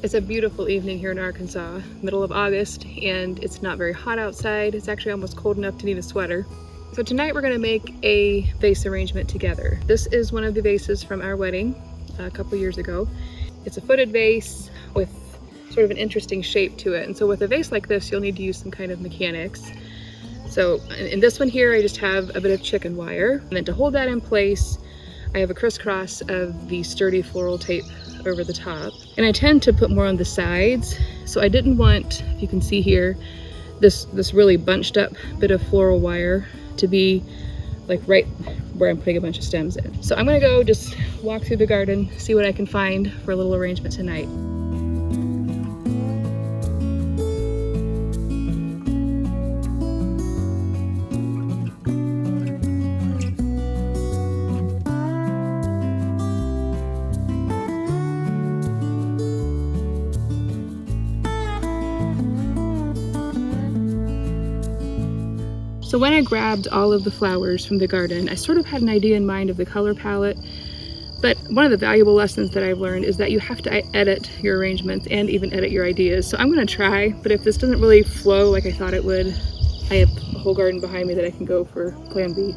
It's a beautiful evening here in Arkansas, middle of August, and it's not very hot outside. It's actually almost cold enough to need a sweater. So tonight we're going to make a vase arrangement together. This is one of the vases from our wedding a couple years ago. It's a footed vase with sort of an interesting shape to it. And so with a vase like this, you'll need to use some kind of mechanics. So in this one here, I just have a bit of chicken wire. And then to hold that in place, I have a crisscross of the sturdy floral tape over the top. And I tend to put more on the sides. So I didn't want, if you can see here, this really bunched up bit of floral wire to be like right where I'm putting a bunch of stems in. So I'm gonna go just walk through the garden, see what I can find for a little arrangement tonight. So when I grabbed all of the flowers from the garden, I sort of had an idea in mind of the color palette, but one of the valuable lessons that I've learned is that you have to edit your arrangements and even edit your ideas. So I'm gonna try, but if this doesn't really flow like I thought it would, I have a whole garden behind me that I can go for plan B.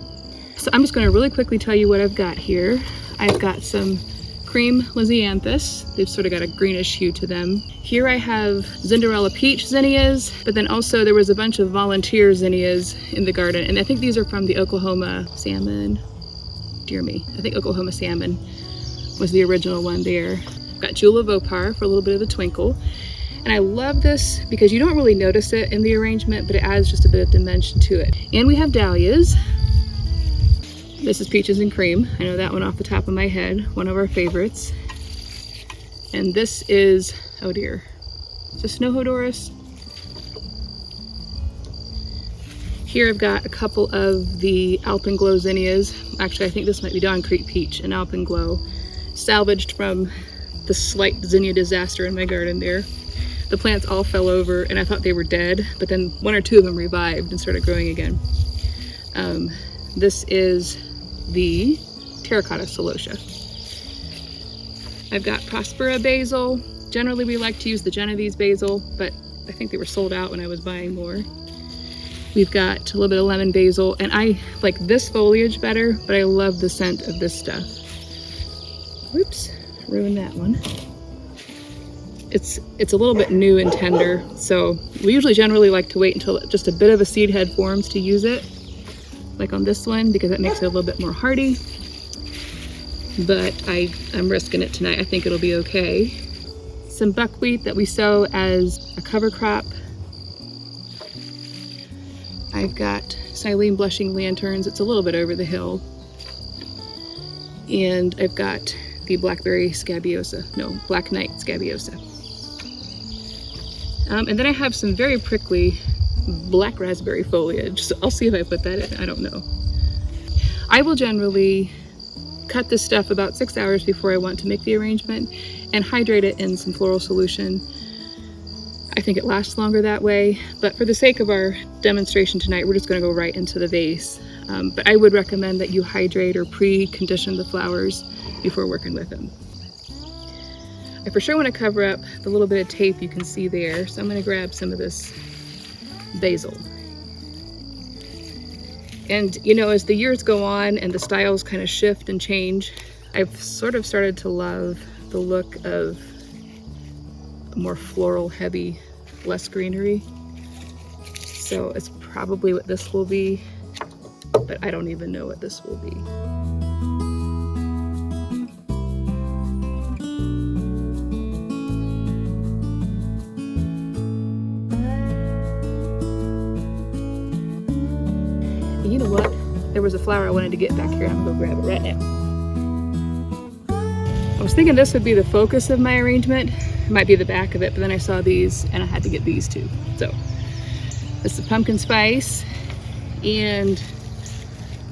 So I'm just gonna really quickly tell you what I've got here. I've got some cream lisianthus. They've sort of got a greenish hue to them. Here I have Cinderella peach zinnias, but then also there was a bunch of volunteer zinnias in the garden. And I think these are from the Oklahoma salmon. Dear me, I think Oklahoma salmon was the original one there. Got Julep Vopar for a little bit of the twinkle. And I love this because you don't really notice it in the arrangement, but it adds just a bit of dimension to it. And we have dahlias. This is Peaches and Cream. I know that one off the top of my head, one of our favorites. And this is, oh dear, is this Snohodoris? Here I've got a couple of the Alpenglow zinnias. Actually, I think this might be Dawn Creek Peach and Alpenglow, salvaged from the slight zinnia disaster in my garden there. The plants all fell over and I thought they were dead, but then one or two of them revived and started growing again. This is the Terracotta Celosia. I've got Prospera basil. Generally we like to use the Genovese basil, but I think they were sold out when I was buying more. We've got a little bit of lemon basil, and I like this foliage better, but I love the scent of this stuff. Whoops, ruined that one. It's a little bit new and tender, so we usually generally like to wait until just a bit of a seed head forms to use it, like on this one, because that makes it a little bit more hardy. But I'm risking it tonight. I think it'll be okay. Some buckwheat that we sow as a cover crop. I've got Silene Blushing Lanterns. It's a little bit over the hill. And I've got the Blackberry Scabiosa. No, Black Knight Scabiosa. And then I have some very prickly black raspberry foliage. So I'll see if I put that in. I don't know. I will generally cut this stuff about 6 hours before I want to make the arrangement and hydrate it in some floral solution. I think it lasts longer that way, but for the sake of our demonstration tonight, we're just going to go right into the vase. But I would recommend that you hydrate or pre-condition the flowers before working with them. I for sure want to cover up the little bit of tape you can see there, so I'm going to grab some of this basil. And you know, as the years go on and the styles kind of shift and change, I've sort of started to love the look of more floral heavy, less greenery. So it's probably what this will be, but I don't even know what this will be. You know what? There was a flower I wanted to get back here. I'm gonna go grab it right now. I was thinking this would be the focus of my arrangement. It might be the back of it, but then I saw these and I had to get these too. So this is pumpkin spice and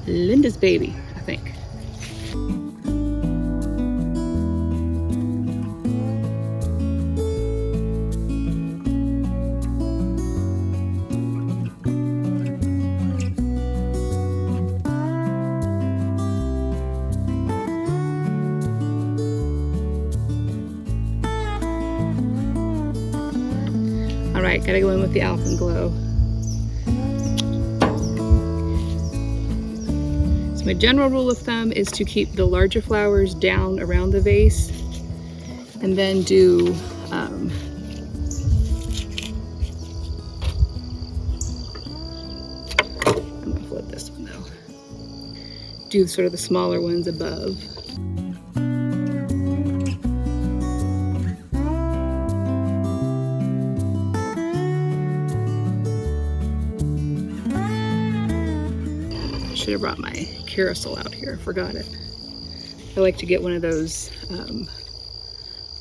Linda's baby, I think. right, gotta go in with the Alpenglow. So my general rule of thumb is to keep the larger flowers down around the vase, and then do I'm gonna flip this one though. Do sort of the smaller ones above. Should have brought my carousel out here, I forgot it. I like to get one of those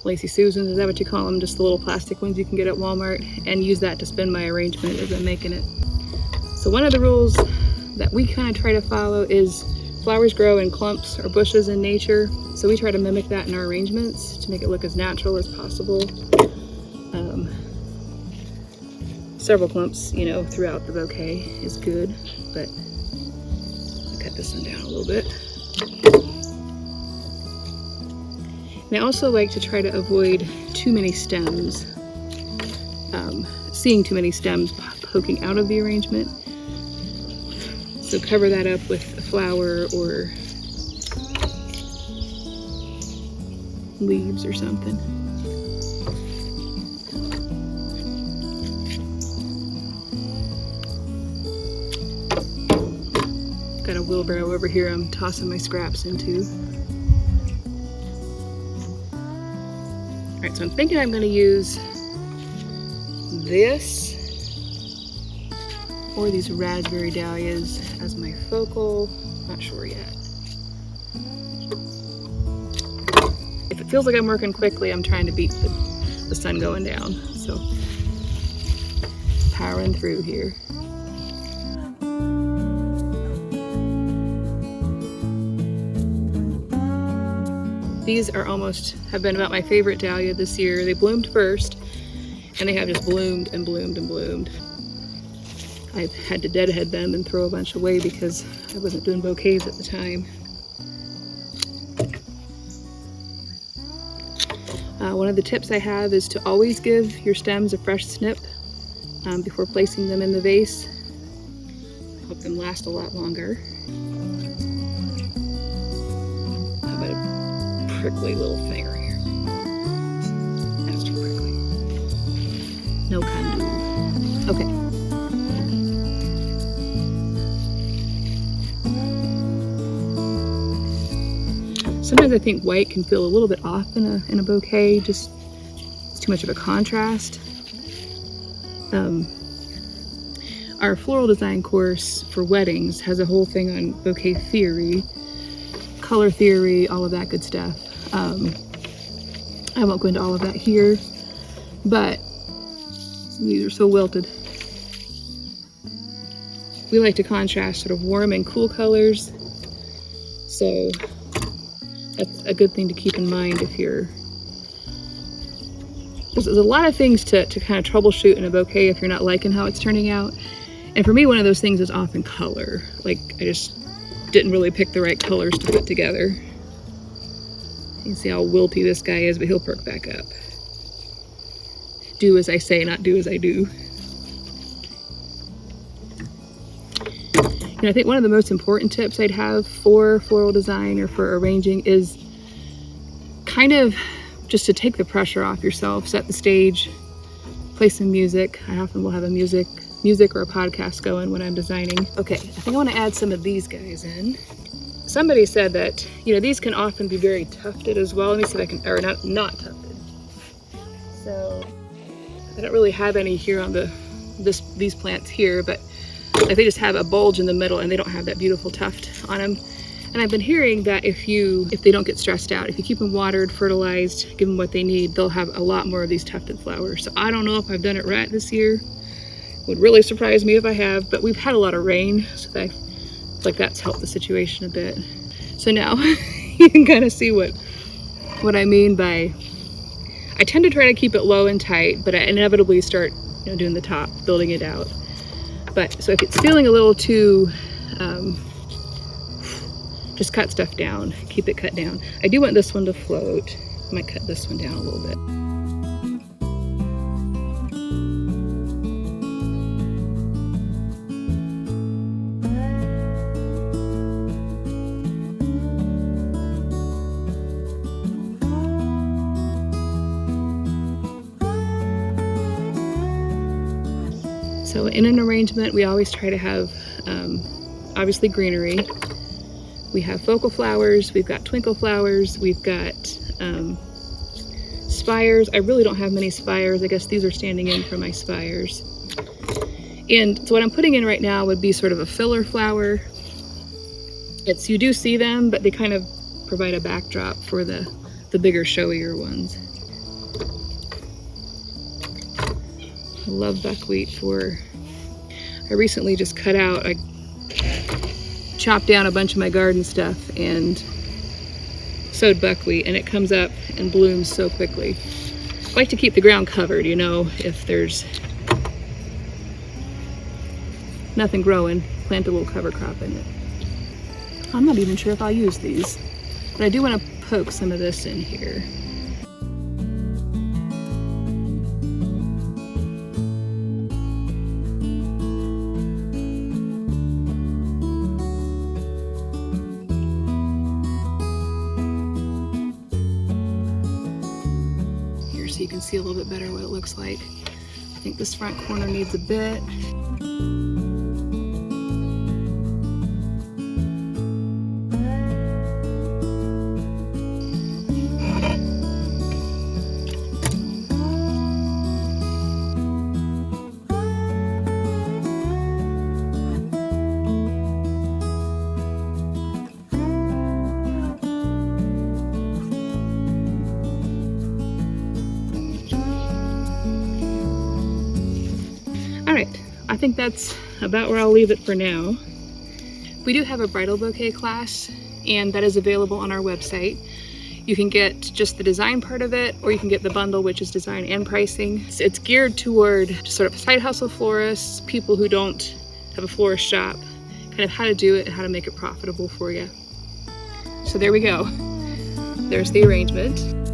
Lacy Susans, is that what you call them? Just the little plastic ones you can get at Walmart, and use that to spin my arrangement as I'm making it. So one of the rules that we kind of try to follow is flowers grow in clumps or bushes in nature, so we try to mimic that in our arrangements to make it look as natural as possible. Several clumps, you know, throughout the bouquet is good, but cut this one down a little bit. And I also like to try to avoid too many stems, seeing too many stems poking out of the arrangement. So cover that up with a flower or leaves or something. Got a wheelbarrow over here I'm tossing my scraps into. All right, so I'm thinking I'm going to use this or these raspberry dahlias as my focal. Not sure yet. If it feels like I'm working quickly, I'm trying to beat the sun going down. So powering through here. These are have been about my favorite dahlia this year. They bloomed first, and they have just bloomed and bloomed and bloomed. I've had to deadhead them and throw a bunch away because I wasn't doing bouquets at the time. One of the tips I have is to always give your stems a fresh snip before placing them in the vase. Help them last a lot longer. How about a prickly little thing right here? That's too prickly. No can do. Okay. Sometimes I think white can feel a little bit off in a bouquet, just it's too much of a contrast. Our floral design course for weddings has a whole thing on bouquet theory, color theory, all of that good stuff. I won't go into all of that here, but these are so wilted. We like to contrast sort of warm and cool colors, so that's a good thing to keep in mind if you're... There's a lot of things to kind of troubleshoot in a bouquet if you're not liking how it's turning out. And for me, one of those things is often color. Like, I just didn't really pick the right colors to put together. You can see how wilty this guy is, but he'll perk back up. Do as I say, not do as I do. And I think one of the most important tips I'd have for floral design or for arranging is kind of just to take the pressure off yourself, set the stage, play some music. I often will have a music or a podcast going when I'm designing. Okay, I think I want to add some of these guys in. Somebody said that, you know, these can often be very tufted as well. Let me see if I can, or not tufted. So I don't really have any here on these plants here, but like they just have a bulge in the middle and they don't have that beautiful tuft on them. And I've been hearing that if they don't get stressed out, if you keep them watered, fertilized, give them what they need, they'll have a lot more of these tufted flowers. So I don't know if I've done it right this year. Would really surprise me if I have, but we've had a lot of rain, so I feel like that's helped the situation a bit. So now you can kind of see what I mean by, I tend to try to keep it low and tight, but I inevitably start, you know, doing the top, building it out. But so if it's feeling a little too, just cut stuff down, keep it cut down. I do want this one to float. I might cut this one down a little bit. So in an arrangement, we always try to have obviously greenery. We have focal flowers, we've got twinkle flowers, we've got spires. I really don't have many spires. I guess these are standing in for my spires. And so what I'm putting in right now would be sort of a filler flower. You do see them, but they kind of provide a backdrop for the bigger, showier ones. I love buckwheat I recently just I chopped down a bunch of my garden stuff and sowed buckwheat, and it comes up and blooms so quickly. I like to keep the ground covered, you know, if there's nothing growing, plant a little cover crop in it. I'm not even sure if I'll use these, but I do want to poke some of this in here. Here, so you can see a little bit better what it looks like. I think this front corner needs a bit. Alright, I think that's about where I'll leave it for now. We do have a bridal bouquet class, and that is available on our website. You can get just the design part of it, or you can get the bundle, which is design and pricing. It's geared toward sort of side hustle florists, people who don't have a florist shop, kind of how to do it and how to make it profitable for you. So there we go. There's the arrangement.